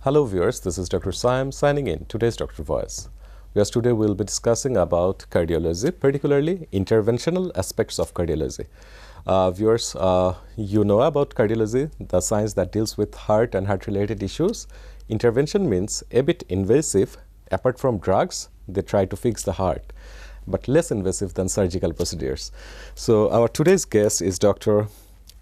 Hello viewers, this is Dr. Sayeem signing in today's Dr. Voice. Yes, today we'll be discussing about cardiology, particularly interventional aspects of cardiology. Viewers, you know about cardiology, the science that deals with heart and heart-related issues. Intervention means a bit invasive. Apart from drugs, they try to fix the heart, but less invasive than surgical procedures. So our today's guest is Dr.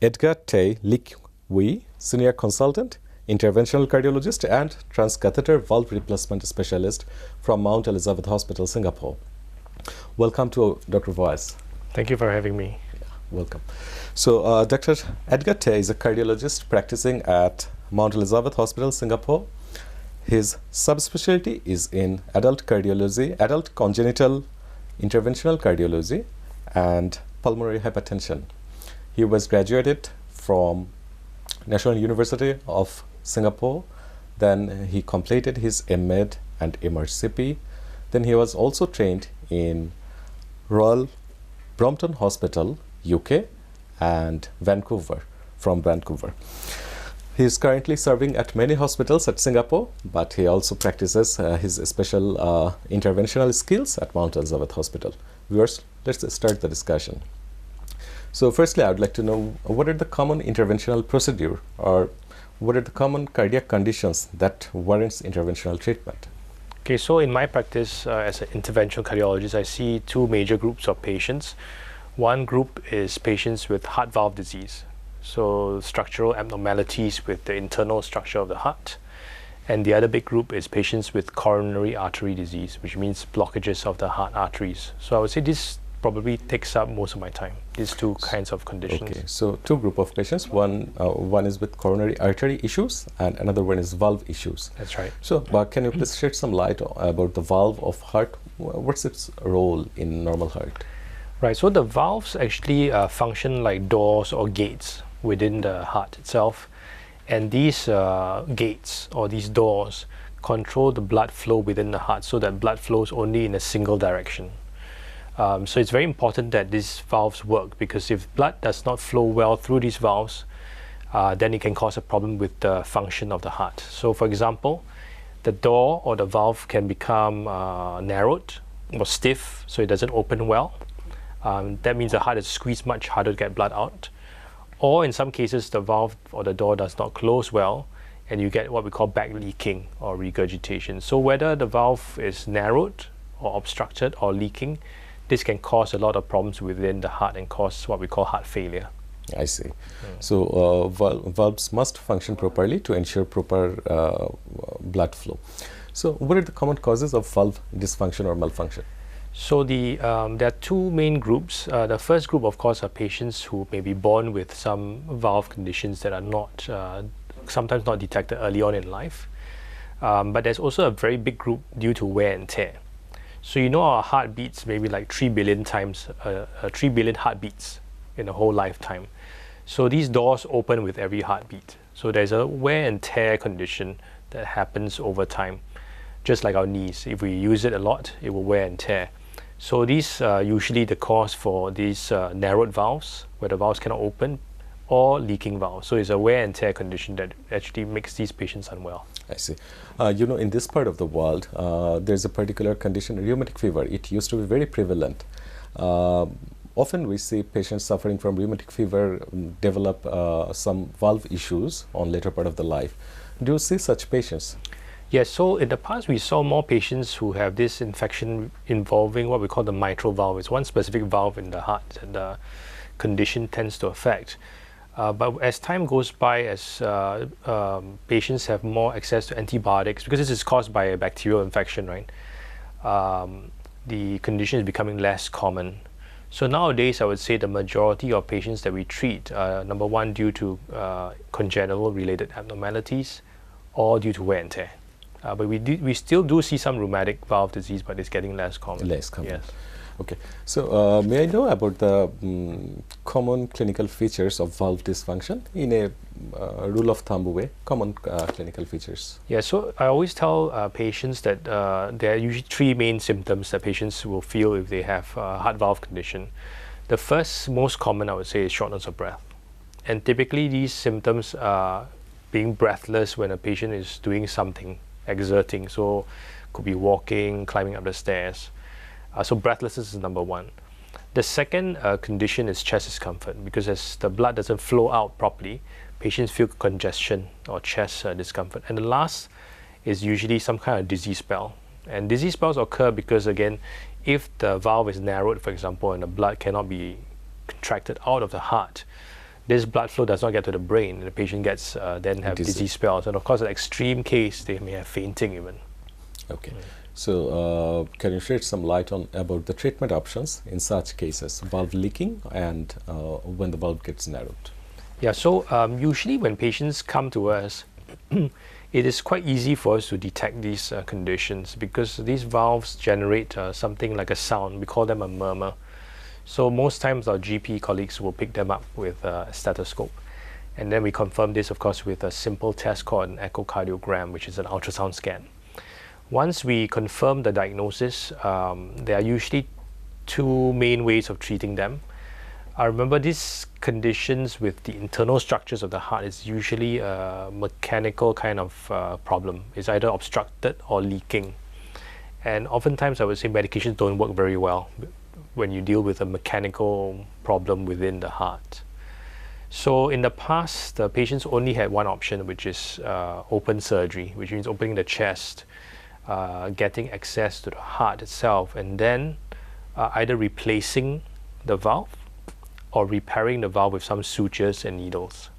Edgar Tay Lik Wui, Senior Consultant, Interventional Cardiologist and Transcatheter Valve Replacement Specialist from Mount Elizabeth Hospital, Singapore. Welcome to Dr. Voice. Thank you for having me. Yeah, welcome. So Dr. Edgar Tay is a cardiologist practicing at Mount Elizabeth Hospital, Singapore. His subspecialty is in adult cardiology, adult congenital interventional cardiology, and pulmonary hypertension. He was graduated from National University of Singapore. Then he completed his Ahmed and MRCP. Then he was also trained in Royal Brompton Hospital, UK, and Vancouver, from Vancouver. He is currently serving at many hospitals at Singapore, but he also practices his special interventional skills at Mount Elizabeth Hospital. Viewers, let's start the discussion. So firstly, I would like to know what are the common interventional procedure or what are the common cardiac conditions that warrants interventional treatment? Okay, so in my practice as an interventional cardiologist, I see two major groups of patients. One group is patients with heart valve disease, so structural abnormalities with the internal structure of the heart. And the other big group is patients with coronary artery disease, which means blockages of the heart arteries. So I would say this probably takes up most of my time, these two kinds of conditions. Okay, so two group of patients, one is with coronary artery issues and another one is valve issues. That's right. So can you please shed some light about the valve of heart? What's its role in normal heart? Right, so the valves actually function like doors or gates within the heart itself. And these gates or these doors control the blood flow within the heart so that blood flows only in a single direction. So it's very important that these valves work, because if blood does not flow well through these valves, then it can cause a problem with the function of the heart. So for example, the door or the valve can become narrowed or stiff, so it doesn't open well. That means the heart is squeezed much harder to get blood out. Or in some cases, the valve or the door does not close well, and you get what we call back leaking or regurgitation. So whether the valve is narrowed or obstructed or leaking, this can cause a lot of problems within the heart and cause what we call heart failure. I see. So valves must function properly to ensure proper blood flow. So what are the common causes of valve dysfunction or malfunction? So there are two main groups. The first group, of course, are patients who may be born with some valve conditions that are not, sometimes not detected early on in life. But there's also a very big group due to wear and tear. So you know our heart beats maybe like 3 billion times, 3 billion heartbeats in a whole lifetime. So these doors open with every heartbeat. So there's a wear and tear condition that happens over time, just like our knees. If we use it a lot, it will wear and tear. So these are usually the cause for these narrowed valves, where the valves cannot open, or leaking valves. So it's a wear and tear condition that actually makes these patients unwell. I see. You know, in this part of the world, there's a particular condition, rheumatic fever. It used to be very prevalent. Often we see patients suffering from rheumatic fever develop some valve issues on later part of the life. Do you see such patients? Yes, so in the past we saw more patients who have this infection involving what we call the mitral valve. It's one specific valve in the heart that the condition tends to affect. But as time goes by, as patients have more access to antibiotics, because this is caused by a bacterial infection, right? The condition is becoming less common. So nowadays, I would say the majority of patients that we treat, number one, due to congenital related abnormalities, or due to wear and tear. But we still do see some rheumatic valve disease, but it's getting less common. Less common. Yes. Okay. So may I know about the common clinical features of valve dysfunction in a rule of thumb way, common clinical features? Yeah, so I always tell patients that there are usually three main symptoms that patients will feel if they have heart valve condition. The first, most common, I would say, is shortness of breath. And typically these symptoms being breathless when a patient is doing something, exerting. So could be walking, climbing up the stairs. So breathlessness is number one. The second condition is chest discomfort, because as the blood doesn't flow out properly, patients feel congestion or chest discomfort. And the last is usually some kind of dizzy spell. And dizzy spells occur because, again, if the valve is narrowed, for example, and the blood cannot be contracted out of the heart, this blood flow does not get to the brain, and the patient gets then have dizzy spells. And of course, in an extreme case, they may have fainting even. Okay. So can you shed some light on about the treatment options in such cases, valve leaking and when the valve gets narrowed? Yeah, so usually when patients come to us, it is quite easy for us to detect these conditions, because these valves generate something like a sound. We call them a murmur. So most times our GP colleagues will pick them up with a stethoscope. And then we confirm this, of course, with a simple test called an echocardiogram, which is an ultrasound scan. Once we confirm the diagnosis, there are usually two main ways of treating them. I remember these conditions with the internal structures of the heart is usually a mechanical kind of problem. It's either obstructed or leaking. And oftentimes I would say medications don't work very well when you deal with a mechanical problem within the heart. So in the past, the patients only had one option, which is open surgery, which means opening the chest, getting access to the heart itself, and then either replacing the valve or repairing the valve with some sutures and needles.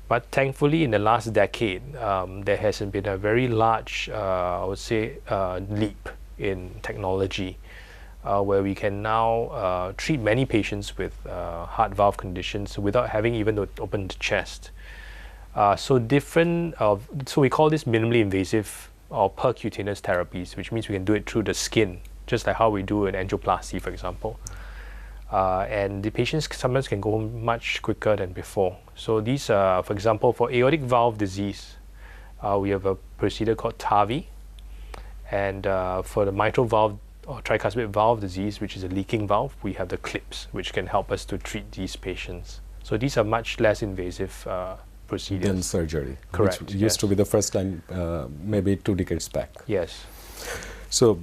But thankfully, in the last decade, there has been a very large, I would say, leap in technology, where we can now treat many patients with heart valve conditions without having even to open the chest. So we call this minimally invasive or percutaneous therapies, which means we can do it through the skin, just like how we do an angioplasty, for example. And the patients sometimes can go home much quicker than before. So these are, for example, for aortic valve disease, we have a procedure called TAVI. And for the mitral valve or tricuspid valve disease, which is a leaking valve, we have the clips, which can help us to treat these patients. So these are much less invasive procedures. Than surgery. Correct. Which used to be the first line, maybe 2 decades back. Yes. So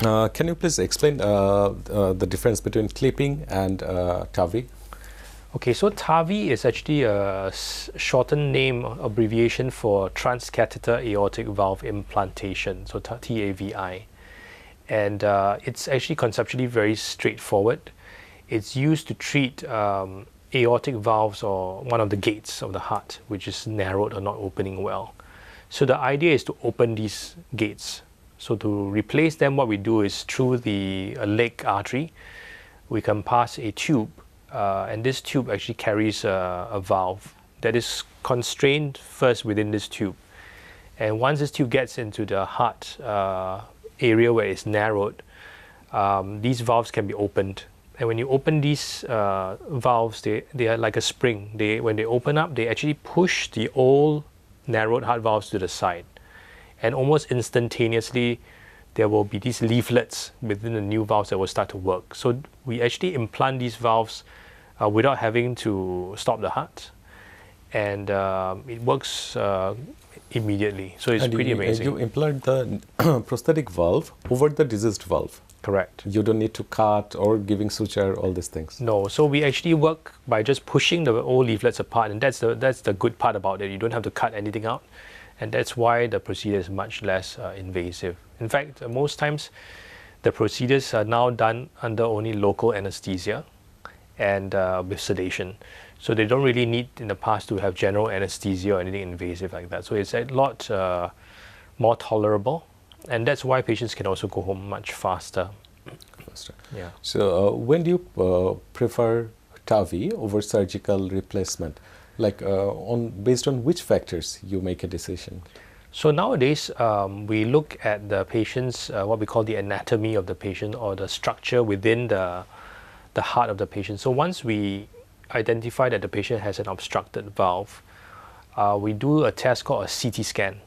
can you please explain the difference between clipping and TAVI? Okay, so TAVI is actually a shortened name abbreviation for transcatheter aortic valve implantation, so TAVI. And it's actually conceptually very straightforward. It's used to treat aortic valves, or one of the gates of the heart, which is narrowed or not opening well. So the idea is to open these gates. So to replace them, what we do is through the leg artery, we can pass a tube, and this tube actually carries a valve that is constrained first within this tube. And once this tube gets into the heart area where it's narrowed, these valves can be opened. And when you open these valves, they are like a spring. When they open up, they actually push the old narrowed heart valves to the side. And almost instantaneously, there will be these leaflets within the new valves that will start to work. So we actually implant these valves without having to stop the heart. And it works immediately. So it's pretty amazing. You implant the prosthetic valve over the diseased valve. Correct. You don't need to cut or giving suture, all these things. No, so we actually work by just pushing the old leaflets apart, and that's the good part about it. You don't have to cut anything out, and that's why the procedure is much less invasive. In fact, most times the procedures are now done under only local anesthesia and with sedation. So they don't really need in the past to have general anesthesia or anything invasive like that. So it's a lot more tolerable. And that's why patients can also go home much faster. Yeah. So when do you prefer TAVI over surgical replacement? Like based on which factors you make a decision? So nowadays, we look at the patient's, what we call the anatomy of the patient, or the structure within the heart of the patient. So once we identify that the patient has an obstructed valve, we do a test called a CT scan.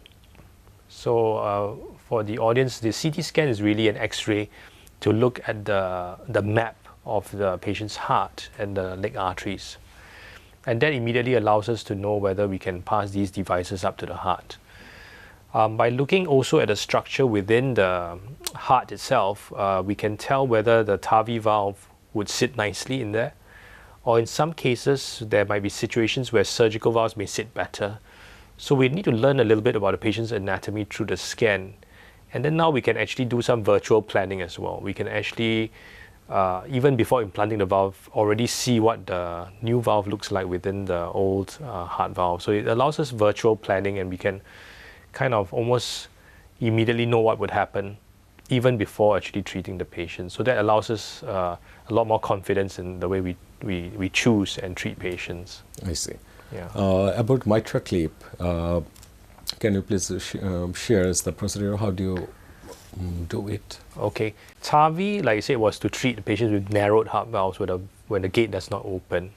So for the audience, the CT scan is really an X-ray to look at the map of the patient's heart and the leg arteries. And that immediately allows us to know whether we can pass these devices up to the heart. By looking also at the structure within the heart itself, we can tell whether the TAVI valve would sit nicely in there, or in some cases there might be situations where surgical valves may sit better. So we need to learn a little bit about the patient's anatomy through the scan. And then now we can actually do some virtual planning as well. We can actually, even before implanting the valve, already see what the new valve looks like within the old heart valve. So it allows us virtual planning, and we can kind of almost immediately know what would happen even before actually treating the patient. So that allows us a lot more confidence in the way we choose and treat patients. I see. Yeah. About mitral clip, can you please share us the procedure? How do you do it? Okay. TAVI, like I said, was to treat patients with narrowed heart valves when the gate does not open.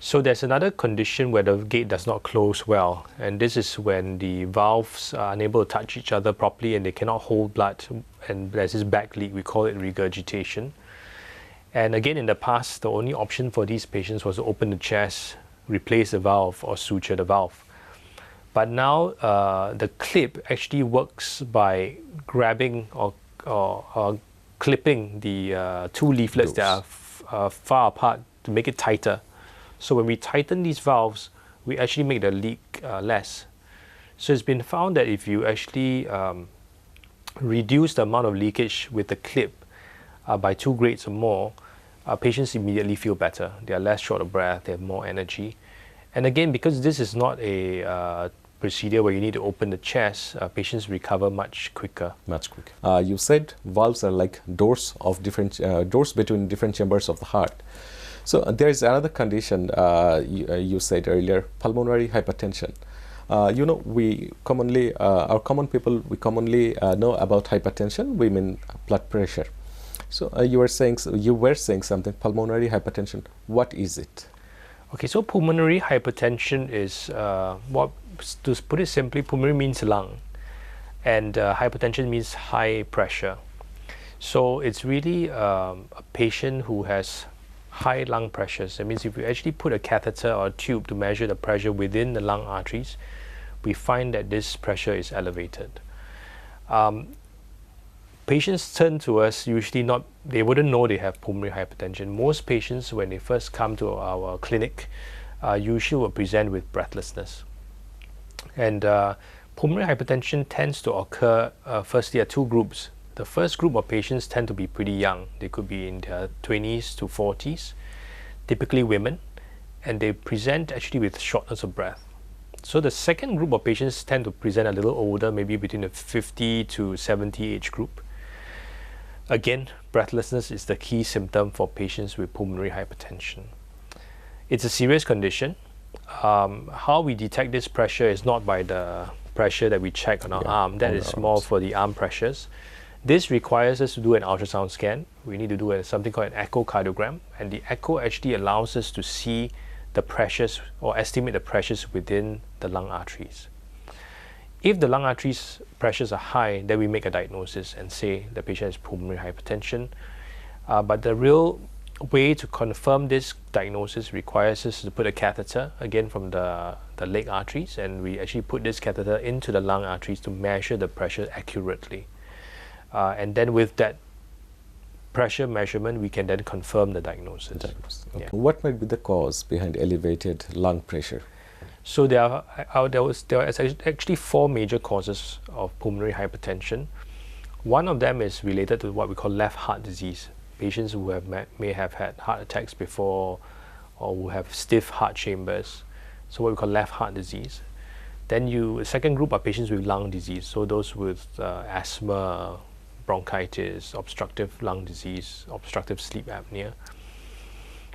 So there's another condition where the gate does not close well, and this is when the valves are unable to touch each other properly and they cannot hold blood, and there's this back leak. We call it regurgitation. And again, in the past, the only option for these patients was to open the chest, replace the valve, or suture the valve. But now the clip actually works by grabbing or clipping the two leaflets that are far apart to make it tighter. So when we tighten these valves, we actually make the leak less. So it's been found that if you actually reduce the amount of leakage with the clip by 2 grades or more, patients immediately feel better. They are less short of breath, they have more energy. And again, because this is not a procedure where you need to open the chest, patients recover much quicker. Much quicker. You said valves are like doors of different doors between different chambers of the heart. So there is another condition you said earlier, pulmonary hypertension. You know, we commonly, our common people, we commonly know about hypertension. We mean blood pressure. So you were saying something, pulmonary hypertension. What is it? Okay, so pulmonary hypertension is to put it simply, pulmonary means lung, and hypertension means high pressure. So it's really a patient who has high lung pressures. That means if you actually put a catheter or a tube to measure the pressure within the lung arteries, we find that this pressure is elevated. Patients turn to us usually they wouldn't know they have pulmonary hypertension. Most patients, when they first come to our clinic, usually will present with breathlessness. And pulmonary hypertension tends to occur, firstly, at 2 groups. The first group of patients tend to be pretty young. They could be in their 20s to 40s, typically women, and they present actually with shortness of breath. So the second group of patients tend to present a little older, maybe between the 50 to 70 age group. Again, breathlessness is the key symptom for patients with pulmonary hypertension. It's a serious condition. How we detect this pressure is not by the pressure that we check on our arm. That is more for the arm pressures. This requires us to do an ultrasound scan. We need to do something called an echocardiogram, and the echo actually allows us to see the pressures or estimate the pressures within the lung arteries. If the lung arteries pressures are high, then we make a diagnosis and say the patient has pulmonary hypertension. But the real way to confirm this diagnosis requires us to put a catheter, again from the leg arteries, and we actually put this catheter into the lung arteries to measure the pressure accurately. And then with that pressure measurement, we can then confirm the diagnosis. Okay. Yeah. What might be the cause behind elevated lung pressure? So there are actually 4 major causes of pulmonary hypertension. One of them is related to what we call left heart disease. Patients who may have had heart attacks before, or who have stiff heart chambers. So what we call left heart disease. Then a second group are patients with lung disease. So those with asthma, bronchitis, obstructive lung disease, obstructive sleep apnea.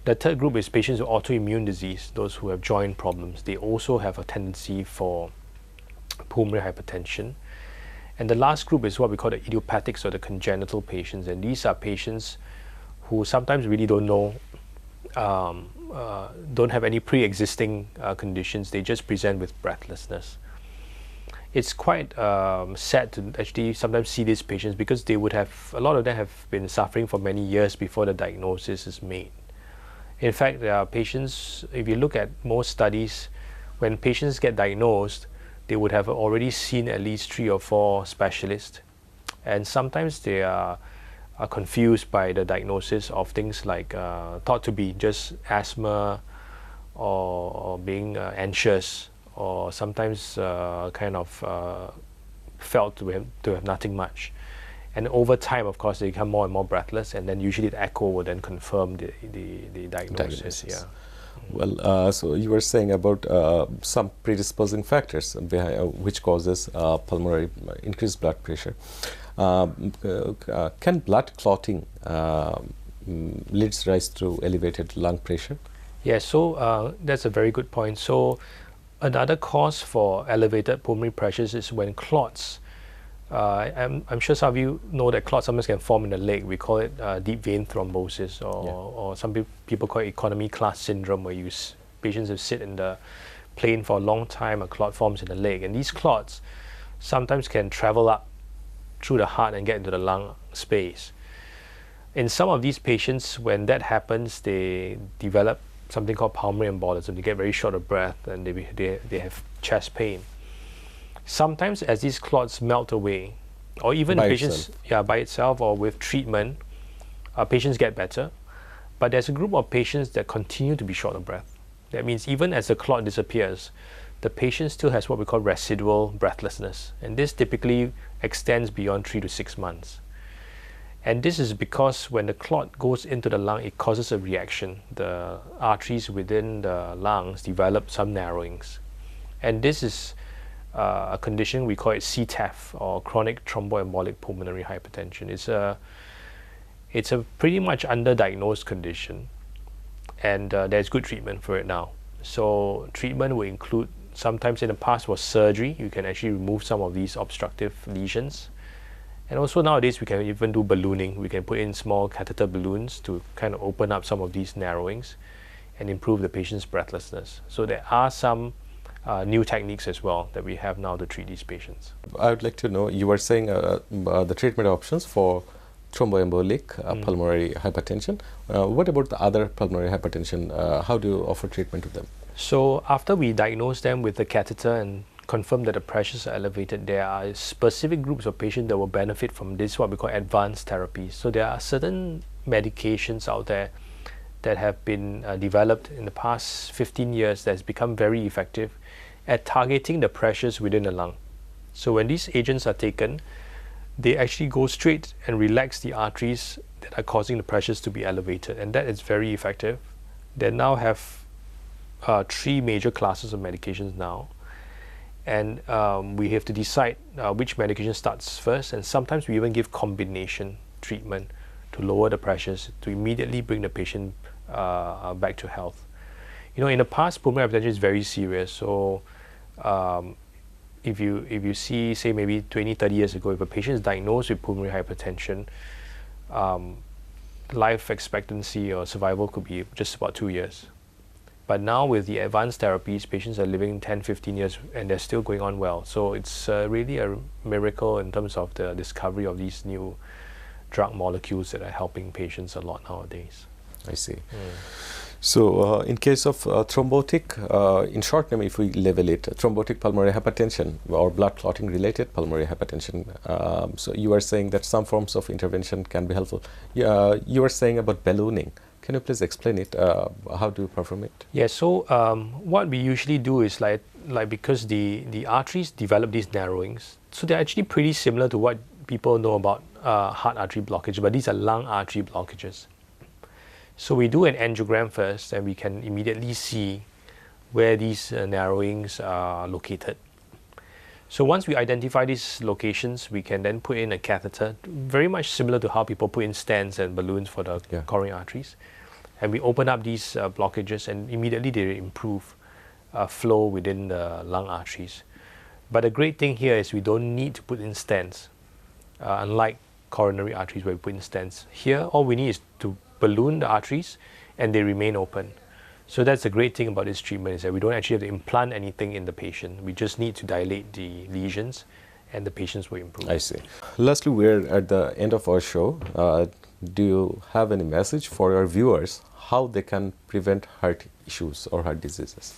The third group is patients with autoimmune disease, those who have joint problems. They also have a tendency for pulmonary hypertension. And the last group is what we call the idiopathics or the congenital patients. And these are patients who sometimes really don't know, don't have any pre-existing conditions. They just present with breathlessness. It's quite sad to actually sometimes see these patients because a lot of them have been suffering for many years before the diagnosis is made. In fact, there are patients, if you look at most studies, when patients get diagnosed, they would have already seen at least 3 or 4 specialists. And sometimes they are confused by the diagnosis of things like thought to be just asthma or being anxious, or sometimes kind of felt to have nothing much. And over time, of course, they become more and more breathless, and then usually the echo will then confirm the diagnosis. Yeah. Well, so you were saying about some predisposing factors which causes pulmonary increased blood pressure. Can blood clotting leads rise to elevated lung pressure? Yeah, so that's a very good point. So another cause for elevated pulmonary pressures is when clots. I'm sure some of you know that clots sometimes can form in the leg. We call it deep vein thrombosis, or some people call it economy class syndrome, where patients have sit in the plane for a long time, a clot forms in the leg. And these clots sometimes can travel up through the heart and get into the lung space. In some of these patients, when that happens, they develop something called pulmonary embolism. They get very short of breath, and they have chest pain. Sometimes as these clots melt away, or even by itself or with treatment, patients get better. But there's a group of patients that continue to be short of breath. That means even as the clot disappears, the patient still has what we call residual breathlessness. And this typically extends beyond 3 to 6 months. And this is because when the clot goes into the lung, it causes a reaction. The arteries within the lungs develop some narrowings. And this is a condition we call it CTEPH, or chronic thromboembolic pulmonary hypertension. It's a pretty much underdiagnosed condition, and there's good treatment for it now. So treatment will include, sometimes in the past was surgery. You can actually remove some of these obstructive lesions. And also nowadays we can even do ballooning. We can put in small catheter balloons to kind of open up some of these narrowings and improve the patient's breathlessness. So there are some new techniques as well that we have now to treat these patients. I would like to know, you were saying the treatment options for thromboembolic pulmonary hypertension. What about the other pulmonary hypertension? How do you offer treatment to them? So after we diagnose them with the catheter and confirm that the pressures are elevated, there are specific groups of patients that will benefit from this, what we call advanced therapies. So there are certain medications out there that have been developed in the past 15 years that has become very effective at targeting the pressures within the lung. So when these agents are taken, they actually go straight and relax the arteries that are causing the pressures to be elevated, and that is very effective. They now have 3 major classes of medications now, and we have to decide which medication starts first, and sometimes we even give combination treatment to lower the pressures to immediately bring the patient back to health. You know, in the past, pulmonary hypertension is very serious. So if you see, say maybe 20, 30 years ago, if a patient is diagnosed with pulmonary hypertension, life expectancy or survival could be just about 2 years. But now with the advanced therapies, patients are living 10, 15 years and they're still going on well. So it's really a miracle in terms of the discovery of these new drug molecules that are helping patients a lot nowadays. I see. So in case of thrombotic, in short name, if we level it, thrombotic pulmonary hypertension or blood clotting related pulmonary hypertension, so you are saying that some forms of intervention can be helpful. You are saying about ballooning. Can you please explain it? How do you perform it? Yeah, so what we usually do is like because the arteries develop these narrowings, so they're actually pretty similar to what people know about heart artery blockage, but these are lung artery blockages. So we do an angiogram first, and we can immediately see where these narrowings are located. So once we identify these locations, we can then put in a catheter, very much similar to how people put in stents and balloons for the coronary arteries. And we open up these blockages, and immediately they improve flow within the lung arteries. But the great thing here is we don't need to put in stents, unlike coronary arteries where we put in stents. Here, all we need is to balloon the arteries and they remain open. So that's the great thing about this treatment, is that we don't actually have to implant anything in the patient. We just need to dilate the lesions and the patients will improve. I see. Lastly, we're at the end of our show. Do you have any message for our viewers? how they can prevent heart issues or heart diseases?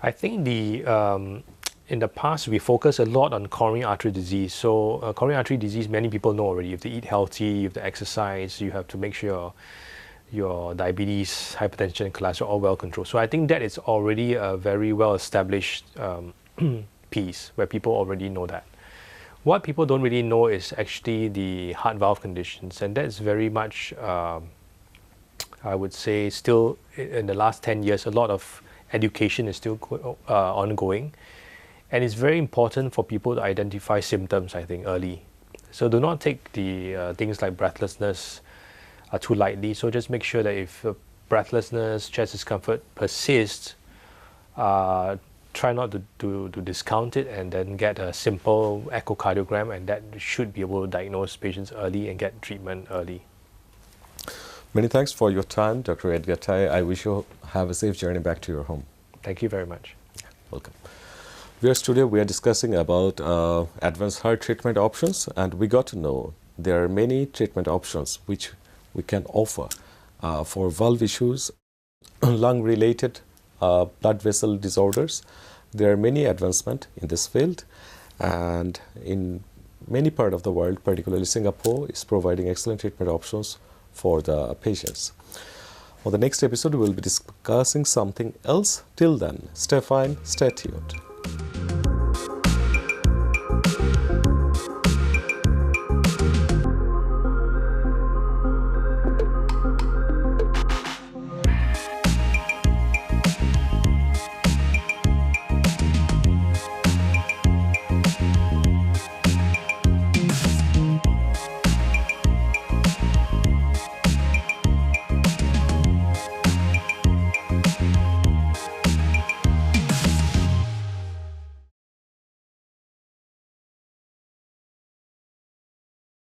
I think in the past we focus a lot on coronary artery disease. So coronary artery disease, many people know already. You have to eat healthy, you have to exercise, you have to make sure your diabetes, hypertension, cholesterol are all well controlled. So I think that is already a very well established piece where people already know that. What people don't really know is actually the heart valve conditions, and that's very much, I would say, still in the last 10 years, a lot of education is still ongoing. And it's very important for people to identify symptoms, I think, early. So do not take the things like breathlessness too lightly. So just make sure that if breathlessness, chest discomfort persists, try not to discount it, and then get a simple echocardiogram, and that should be able to diagnose patients early and get treatment early. Many thanks for your time, Dr. Edgar Tay. I wish you have a safe journey back to your home. Thank you very much. Welcome. Today we are discussing about advanced heart treatment options, and we got to know there are many treatment options which we can offer for valve issues, lung-related blood vessel disorders. There are many advancements in this field, and in many parts of the world, particularly Singapore, is providing excellent treatment options for the patients. On the next episode, we will be discussing something else. Till then, stay fine, stay tuned.